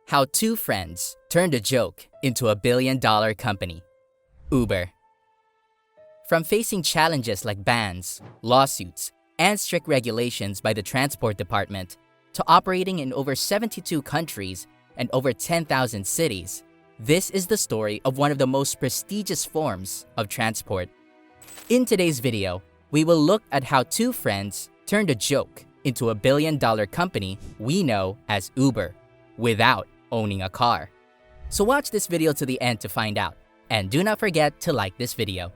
How two friends turned a joke into a billion-dollar company. Uber. From facing challenges like bans, lawsuits, and strict regulations by the transport department, to operating in over 72 countries and over 10,000 cities, this is the story of one of the most prestigious forms of transport. In today's video, we will look at how two friends turned a joke into a billion-dollar company we know as Uber, without owning a car. So watch this video to the end to find out, and do not forget to like this video.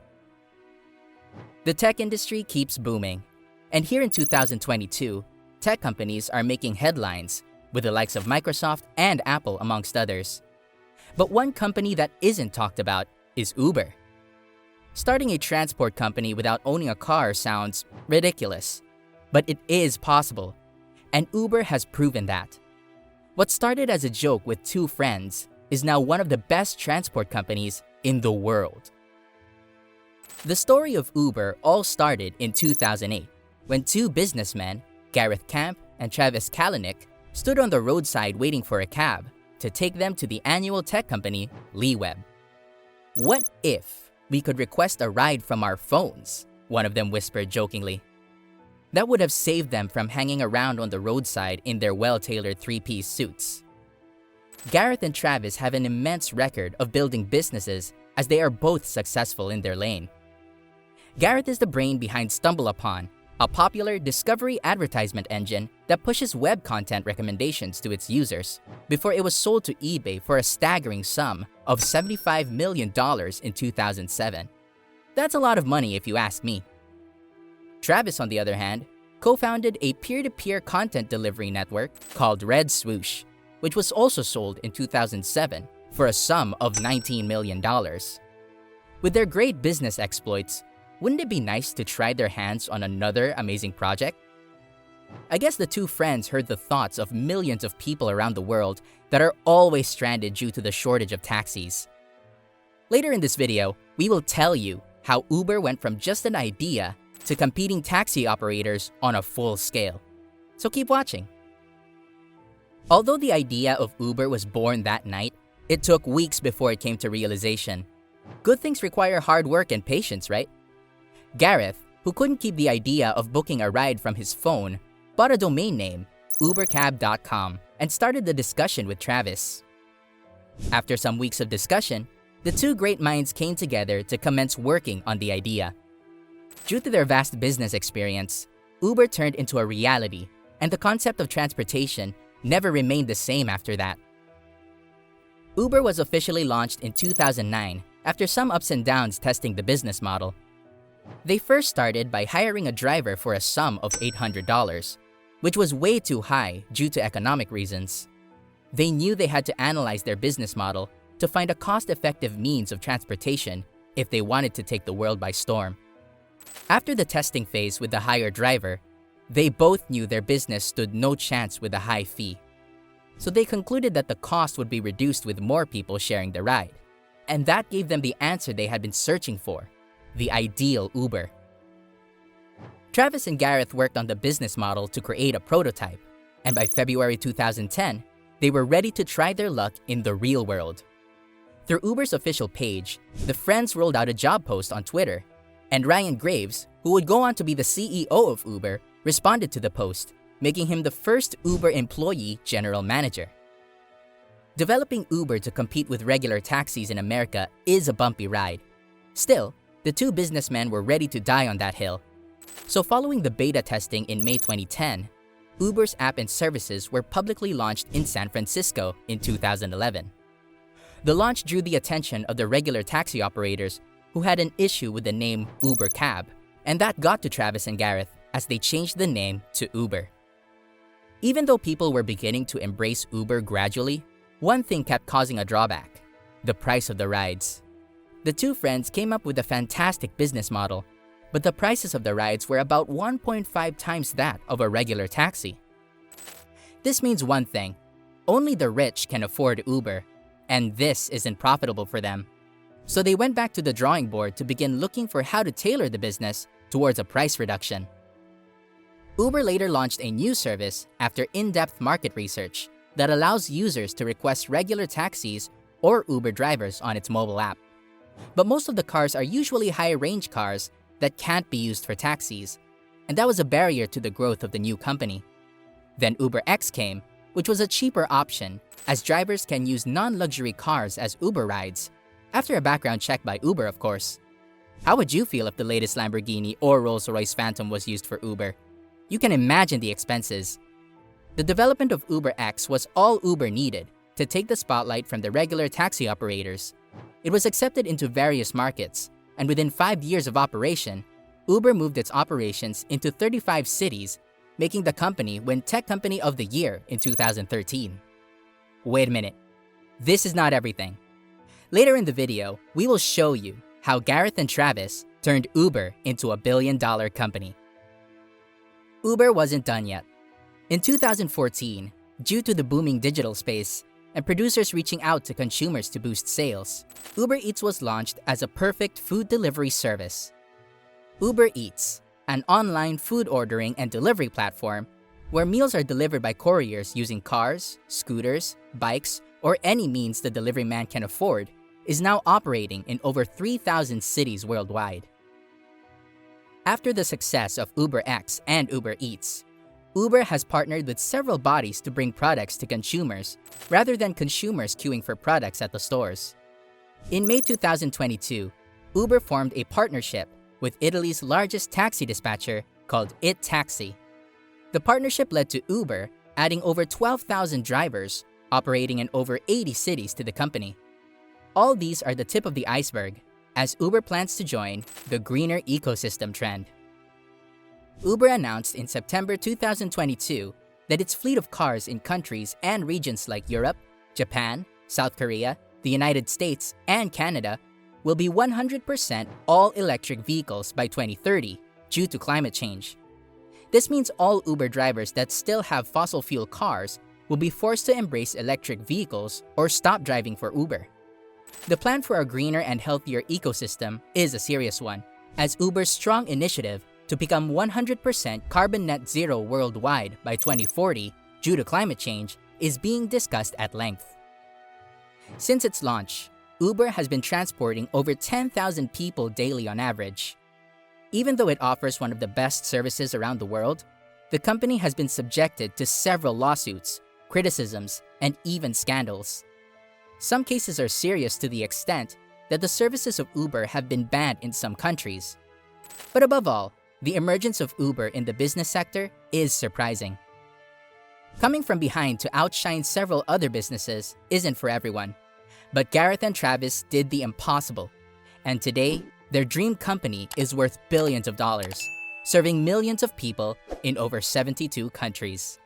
The tech industry keeps booming, and here in 2022, tech companies are making headlines with the likes of Microsoft and Apple amongst others. But one company that isn't talked about is Uber. Starting a transport company without owning a car sounds ridiculous, but it is possible, and Uber has proven that. What started as a joke with two friends is now one of the best transport companies in the world. The story of Uber all started in 2008, when two businessmen, Gareth Camp and Travis Kalanick, stood on the roadside waiting for a cab to take them to the annual tech company, LeeWeb. "What if we could request a ride from our phones?" one of them whispered jokingly. That would have saved them from hanging around on the roadside in their well-tailored three-piece suits. Gareth and Travis have an immense record of building businesses as they are both successful in their lane. Gareth is the brain behind StumbleUpon, a popular discovery advertisement engine that pushes web content recommendations to its users before it was sold to eBay for a staggering sum of $75 million in 2007. That's a lot of money if you ask me. Travis, on the other hand, co-founded a peer-to-peer content delivery network called Red Swoosh, which was also sold in 2007 for a sum of $19 million. With their great business exploits, wouldn't it be nice to try their hands on another amazing project? I guess the two friends heard the thoughts of millions of people around the world that are always stranded due to the shortage of taxis. Later in this video, we will tell you how Uber went from just an idea to competing taxi operators on a full scale. So keep watching. Although the idea of Uber was born that night, it took weeks before it came to realization. Good things require hard work and patience, right? Gareth, who couldn't keep the idea of booking a ride from his phone, bought a domain name, ubercab.com, and started the discussion with Travis. After some weeks of discussion, the two great minds came together to commence working on the idea. Due to their vast business experience, Uber turned into a reality, and the concept of transportation never remained the same after that. Uber was officially launched in 2009 after some ups and downs testing the business model. They first started by hiring a driver for a sum of $800, which was way too high due to economic reasons. They knew they had to analyze their business model to find a cost-effective means of transportation if they wanted to take the world by storm. After the testing phase with the hired driver, they both knew their business stood no chance with a high fee. So they concluded that the cost would be reduced with more people sharing the ride. And that gave them the answer they had been searching for, the ideal Uber. Travis and Gareth worked on the business model to create a prototype, and by February 2010, they were ready to try their luck in the real world. Through Uber's official page, the friends rolled out a job post on Twitter, and Ryan Graves, who would go on to be the CEO of Uber, responded to the post, making him the first Uber employee general manager. Developing Uber to compete with regular taxis in America is a bumpy ride. Still, the two businessmen were ready to die on that hill. So following the beta testing in May 2010, Uber's app and services were publicly launched in San Francisco in 2011. The launch drew the attention of the regular taxi operators who had an issue with the name Uber Cab, and that got to Travis and Gareth as they changed the name to Uber. Even though people were beginning to embrace Uber gradually, one thing kept causing a drawback: the price of the rides. The two friends came up with a fantastic business model, but the prices of the rides were about 1.5 times that of a regular taxi. This means one thing: only the rich can afford Uber, and this isn't profitable for them. So they went back to the drawing board to begin looking for how to tailor the business towards a price reduction. Uber later launched a new service after in-depth market research, that allows users to request regular taxis or Uber drivers on its mobile app. But most of the cars are usually high-range cars that can't be used for taxis, and that was a barrier to the growth of the new company. Then UberX came, which was a cheaper option, as drivers can use non-luxury cars as Uber rides, after a background check by Uber, of course. How would you feel if the latest Lamborghini or Rolls-Royce Phantom was used for Uber? You can imagine the expenses. The development of UberX was all Uber needed to take the spotlight from the regular taxi operators. It was accepted into various markets, and within 5 years of operation, Uber moved its operations into 35 cities, making the company win Tech Company of the Year in 2013. Wait a minute. This is not everything. Later in the video, we will show you how Gareth and Travis turned Uber into a billion-dollar company. Uber wasn't done yet. In 2014, due to the booming digital space and producers reaching out to consumers to boost sales, Uber Eats was launched as a perfect food delivery service. Uber Eats, an online food ordering and delivery platform where meals are delivered by couriers using cars, scooters, bikes, or any means the delivery man can afford, is now operating in over 3,000 cities worldwide. After the success of UberX and Uber Eats, Uber has partnered with several bodies to bring products to consumers, rather than consumers queuing for products at the stores. In May 2022, Uber formed a partnership with Italy's largest taxi dispatcher called It Taxi. The partnership led to Uber adding over 12,000 drivers, operating in over 80 cities to the company. All these are the tip of the iceberg, as Uber plans to join the greener ecosystem trend. Uber announced in September 2022 that its fleet of cars in countries and regions like Europe, Japan, South Korea, the United States, and Canada will be 100% all-electric vehicles by 2030 due to climate change. This means all Uber drivers that still have fossil fuel cars will be forced to embrace electric vehicles or stop driving for Uber. The plan for a greener and healthier ecosystem is a serious one, as Uber's strong initiative to become 100% carbon net zero worldwide by 2040 due to climate change is being discussed at length. Since its launch, Uber has been transporting over 10,000 people daily on average. Even though it offers one of the best services around the world, the company has been subjected to several lawsuits, criticisms, and even scandals. Some cases are serious to the extent that the services of Uber have been banned in some countries. But above all, the emergence of Uber in the business sector is surprising. Coming from behind to outshine several other businesses isn't for everyone. But Gareth and Travis did the impossible, and today, their dream company is worth billions of dollars, serving millions of people in over 72 countries.